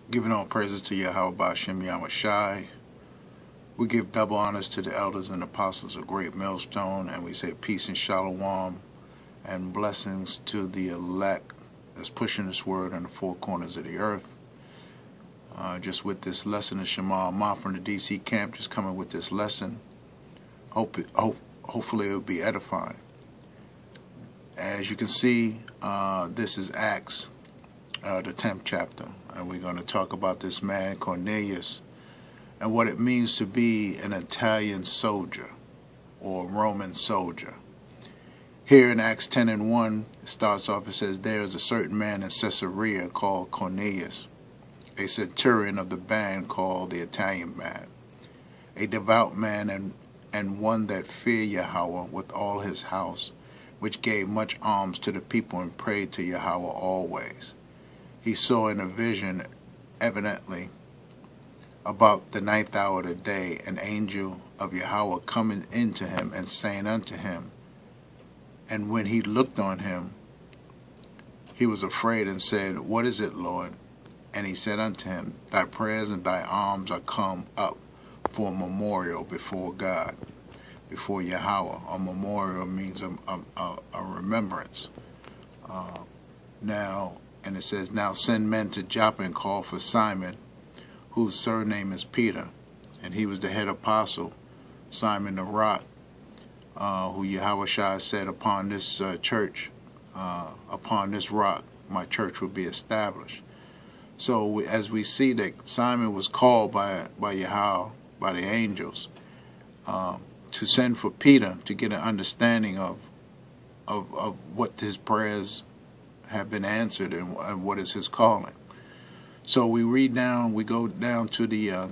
Giving all praises to Yahweh Ba'Shem Yahushai. We give double honors to the elders and apostles of Great Millstone, and we say peace and shalom and blessings to the elect that's pushing this word in the four corners of the earth. Just with this lesson of Shema Ma from the DC camp, just coming with this lesson. Hopefully it will be edifying. As you can see, this is Acts, the 10th chapter, and we're going to talk about this man Cornelius and what it means to be an Italian soldier or Roman soldier. Here in Acts 10 and 1, it starts off, it says, there is a certain man in Caesarea called Cornelius, a centurion of the band called the Italian band, a devout man and one that feared Yahweh with all his house, which gave much alms to the people and prayed to Yahweh always. He saw in a vision, evidently, about the 9th hour of the day, an angel of Yahweh coming into him and saying unto him, and when he looked on him, he was afraid and said, what is it, Lord? And he said unto him, thy prayers and thy alms are come up for a memorial before God, before Yahweh. A memorial means a remembrance. And it says, now send men to Joppa and call for Simon, whose surname is Peter, and he was the head apostle, Simon the Rock, who Yahushua said, upon this church, upon this rock, my church will be established. So as we see that Simon was called by Yahweh, by the angels, to send for Peter to get an understanding of what his prayers have been answered and what is his calling. So we go down to the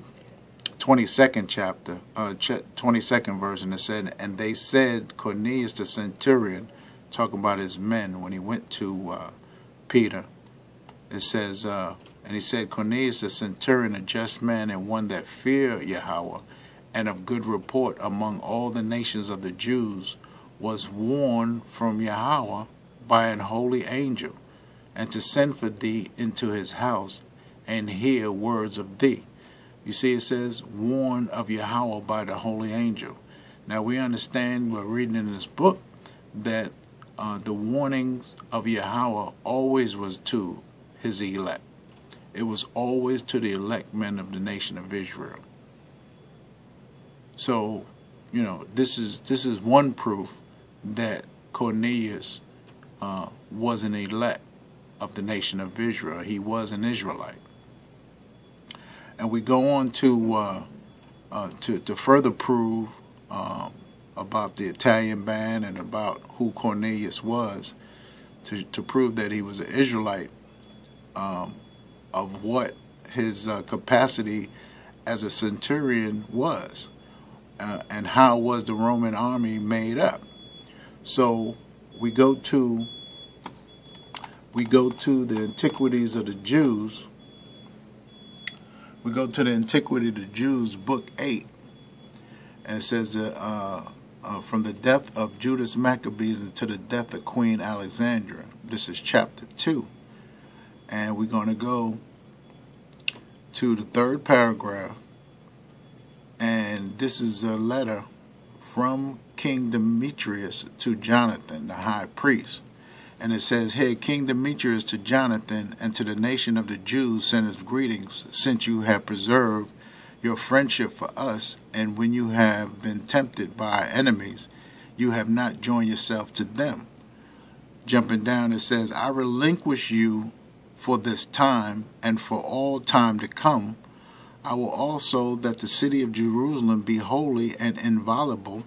22nd chapter, 22nd verse, and it said, and they said, Cornelius the centurion, talking about his men, when he went to Peter, it says, and he said, Cornelius the centurion, a just man and one that feared Yahweh, and of good report among all the nations of the Jews, was warned from Yahweh by an holy angel, and to send for thee into his house, and hear words of thee. You see, it says, warned of Yahweh by the holy angel. Now we understand, we're reading in this book, that the warnings of Yahweh always was to his elect. It was always to the elect men of the nation of Israel. So, you know, this is one proof that Cornelius was an elect of the nation of Israel. He was an Israelite. And we go on to further prove about the Italian band and about who Cornelius was, to prove that he was an Israelite, of what his capacity as a centurion was, and how was the Roman army made up. So we go to the Antiquities of the Jews. We go to the Antiquity of the Jews, Book 8, and it says from the death of Judas Maccabees to the death of Queen Alexandra. This is chapter 2. And we're going to go to the 3rd paragraph, and this is a letter from King Demetrius to Jonathan, the high priest. And it says here, King Demetrius to Jonathan and to the nation of the Jews sendeth greetings, since you have preserved your friendship for us, and when you have been tempted by our enemies, you have not joined yourself to them. Jumping down, it says, I relinquish you for this time, and for all time to come. I will also that the city of Jerusalem be holy and inviolable,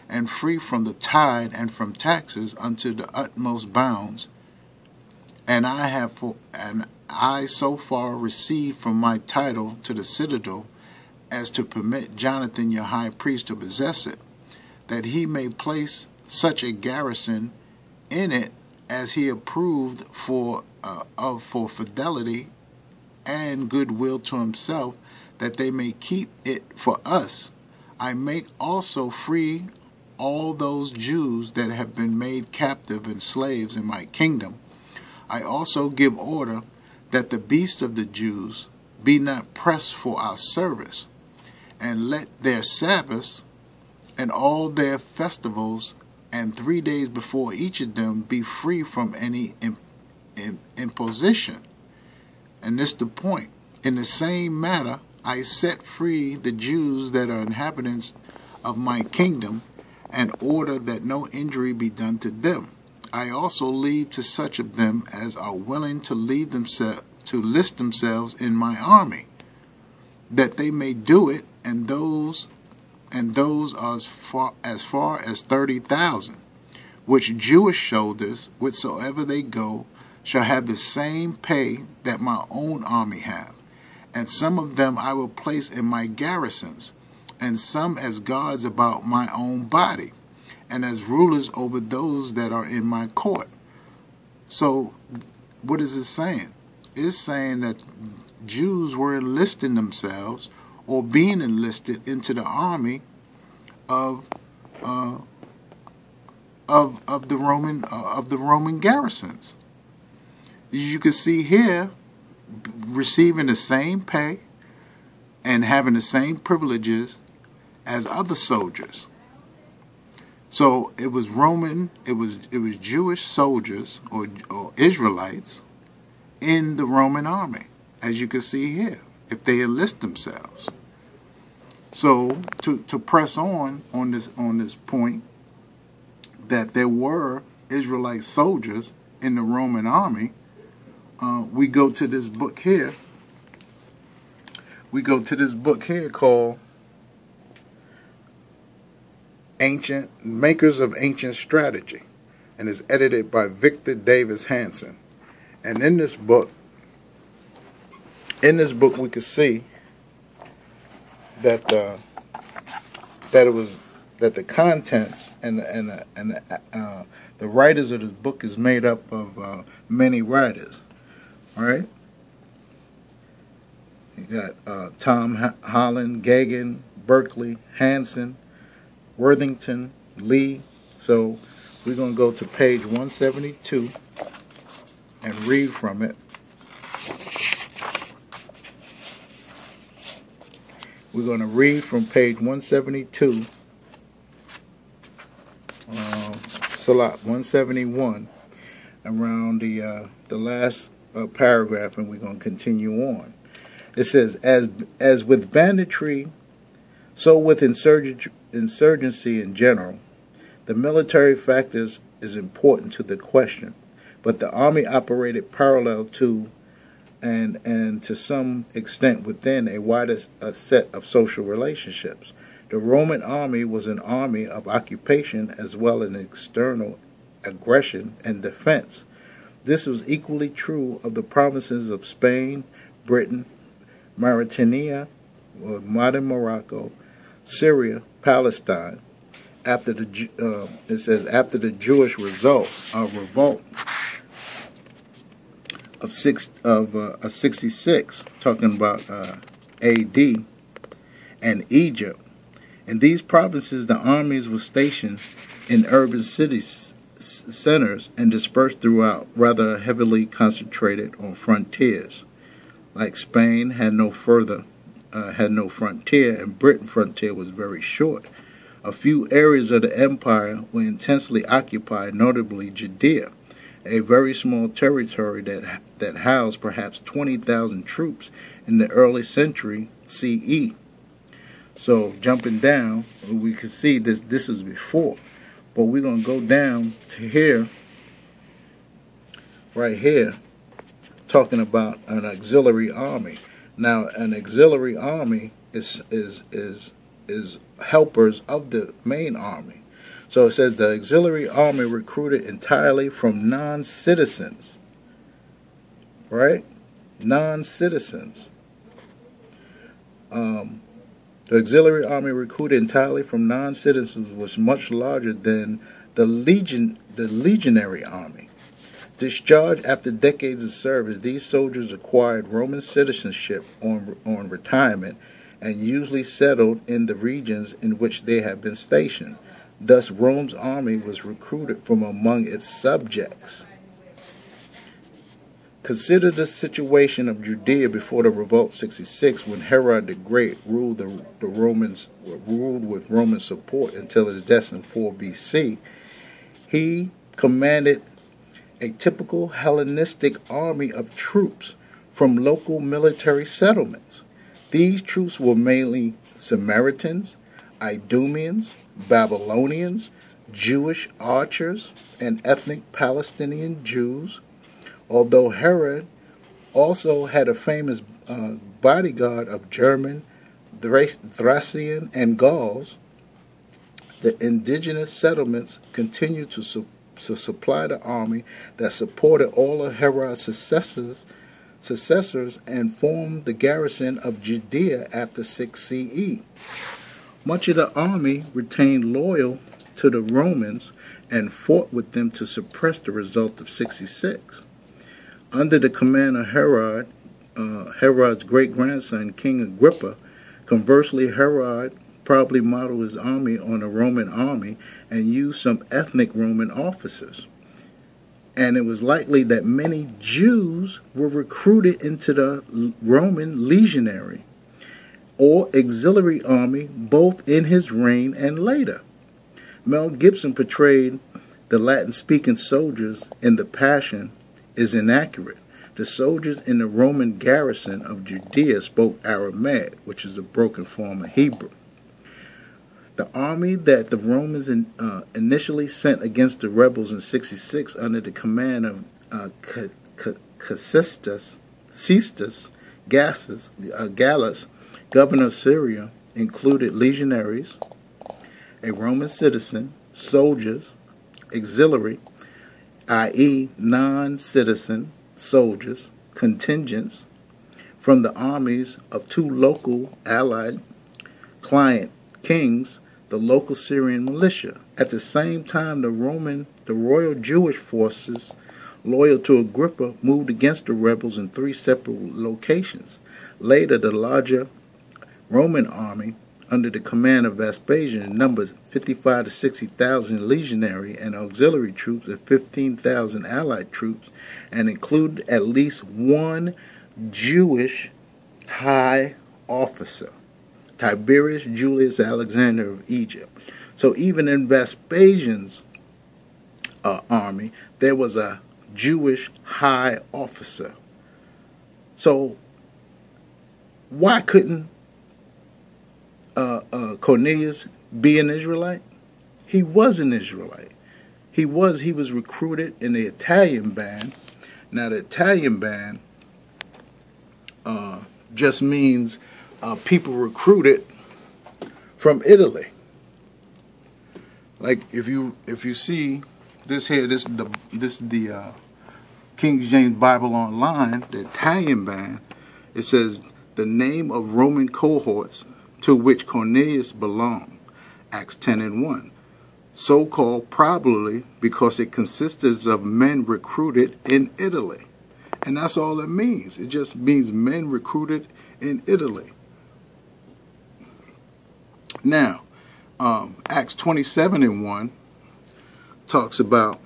and free from the tithe and from taxes unto the utmost bounds. And I so far received from my title to the citadel, as to permit Jonathan your high priest to possess it, that he may place such a garrison in it as he approved for fidelity and goodwill to himself, that they may keep it for us. I make also free all those Jews that have been made captive and slaves in my kingdom. I also give order that the beasts of the Jews be not pressed for our service, and let their Sabbaths and all their festivals, and 3 days before each of them, be free from any imposition. And this the point. In the same matter, I set free the Jews that are inhabitants of my kingdom, and order that no injury be done to them. I also leave to such of them as are willing to list themselves in my army, that they may do it, and those as far as 30,000, which Jewish soldiers, whithersoever they go, shall have the same pay that my own army have. And some of them I will place in my garrisons, and some as guards about my own body, and as rulers over those that are in my court. So what is it saying? It's saying that Jews were enlisting themselves, or being enlisted into the army of the Roman garrisons. As you can see here, receiving the same pay and having the same privileges as other soldiers. So it was Roman, it was Jewish soldiers or Israelites in the Roman army, as you can see here, if they enlist themselves. So to press on this point, that there were Israelite soldiers in the Roman army, we go to this book here. We go to this book here called Makers of Ancient Strategy, and is edited by Victor Davis Hanson. And in this book we could see that the contents and the writers of this book is made up of many writers. All right, you got Tom Holland, Gagan, Berkeley, Hanson, Worthington, Lee. So we're going to go to page 172 and read from it. We're going to read from page 172, Salat 171, around the last paragraph, and we're going to continue on. It says, as with banditry, so with insurgency in general, the military factors is important to the question, but the army operated parallel to and to some extent within a wider set of social relationships. The Roman army was an army of occupation as well as external aggression and defense. This was equally true of the provinces of Spain, Britain, Mauritania, or modern Morocco, Syria, Palestine. After the Jewish revolt of 66, talking about A.D. and Egypt. In these provinces, the armies were stationed in urban cities centers and dispersed throughout, rather heavily concentrated on frontiers. Like Spain had no frontier, and Britain's frontier was very short. A few areas of the empire were intensely occupied, notably Judea, a very small territory that housed perhaps 20,000 troops in the early century CE. So jumping down, we can see this is before, but we're going to go down to here, right here, talking about an auxiliary army. Now, an auxiliary army is helpers of the main army. So it says the auxiliary army recruited entirely from non-citizens, right? Non-citizens. The auxiliary army recruited entirely from non-citizens was much larger than the legionary army. Discharged after decades of service, these soldiers acquired Roman citizenship on retirement and usually settled in the regions in which they had been stationed. Thus, Rome's army was recruited from among its subjects. Consider the situation of Judea before the revolt 66, when Herod the Great ruled with Roman support until his death in 4 BC. He commanded a typical Hellenistic army of troops from local military settlements. These troops were mainly Samaritans, Idumeans, Babylonians, Jewish archers, and ethnic Palestinian Jews. Although Herod also had a famous bodyguard of German, Thracian, and Gauls, the indigenous settlements continued to supply the army that supported all of Herod's successors and formed the garrison of Judea after 6 CE. Much of the army remained loyal to the Romans and fought with them to suppress the result of 66. Under the command of Herod, Herod's great-grandson, King Agrippa, conversely, Herod probably modeled his army on a Roman army and used some ethnic Roman officers. And it was likely that many Jews were recruited into the Roman legionary or auxiliary army both in his reign and later. Mel Gibson portrayed the Latin-speaking soldiers in The Passion is inaccurate. The soldiers in the Roman garrison of Judea spoke Aramaic, which is a broken form of Hebrew. The army that the Romans initially sent against the rebels in 66 under the command of Cestus Gallus, governor of Syria, included legionaries, a Roman citizen, soldiers, auxiliary, i.e. non-citizen soldiers, contingents from the armies of 2 local allied client kings, the local Syrian militia. At the same time, the royal Jewish forces loyal to Agrippa moved against the rebels in 3 separate locations. Later, the larger Roman army under the command of Vespasian numbers 55 to 60,000 legionary and auxiliary troops and 15,000 allied troops, and included at least 1 Jewish high officer, Tiberius Julius Alexander of Egypt. So even in Vespasian's army, there was a Jewish high officer. So why couldn't Cornelius be an Israelite? He was an Israelite. He was recruited in the Italian band. Now the Italian band just means people recruited from Italy. Like if you see this here, this is the King James Bible Online, the Italian band. It says the name of Roman cohorts to which Cornelius belonged, Acts 10:1. So called probably because it consisted of men recruited in Italy. And that's all it means. It just means men recruited in Italy. Now, Acts 27:1 talks about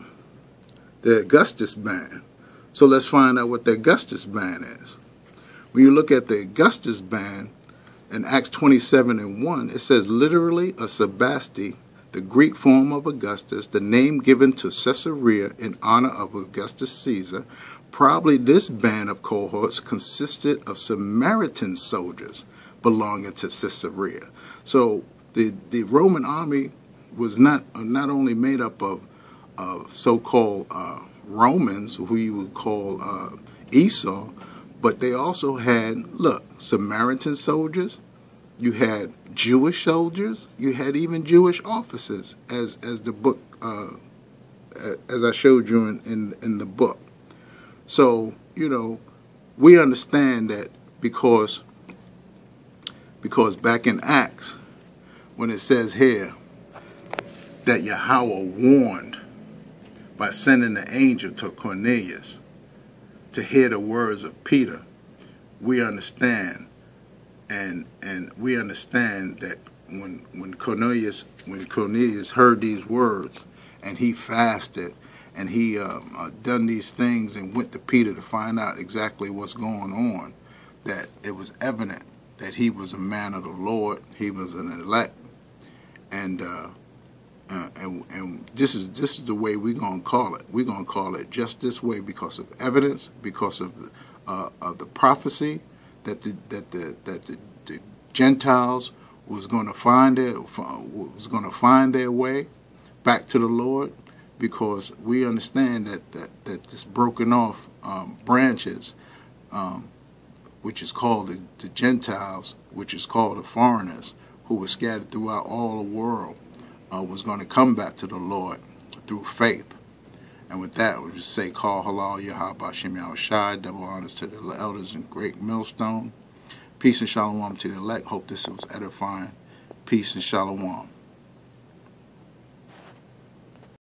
the Augustus band. So let's find out what the Augustus band is. When you look at the Augustus band in Acts 27:1, it says literally a Sebasti, the Greek form of Augustus, the name given to Caesarea in honor of Augustus Caesar. Probably this band of cohorts consisted of Samaritan soldiers belonging to Caesarea. So the Roman army was not only made up of so-called Romans, who you would call Esau, but they also had, look, Samaritan soldiers, you had Jewish soldiers, you had even Jewish officers, as the book, as I showed you in the book. So, you know, we understand that because back in Acts, when it says here that Yahweh warned by sending the angel to Cornelius to hear the words of Peter, we understand, and we understand that when Cornelius heard these words and he fasted and he done these things and went to Peter to find out exactly what's going on, that it was evident that he was a man of the Lord, he was an elect, and this is the way we're gonna call it. We're gonna call it just this way because of evidence, because of the prophecy that the Gentiles was going to find their way back to the Lord, because we understand that this broken off branches, which is called the Gentiles, which is called the foreigners, who were scattered throughout all the world, was going to come back to the Lord through faith. And with that, we'll just say, Call Halal Yahweh Shem Yahushai, double honors to the elders in Great Millstone. Peace and shalom to the elect. Hope this was edifying. Peace and shalom.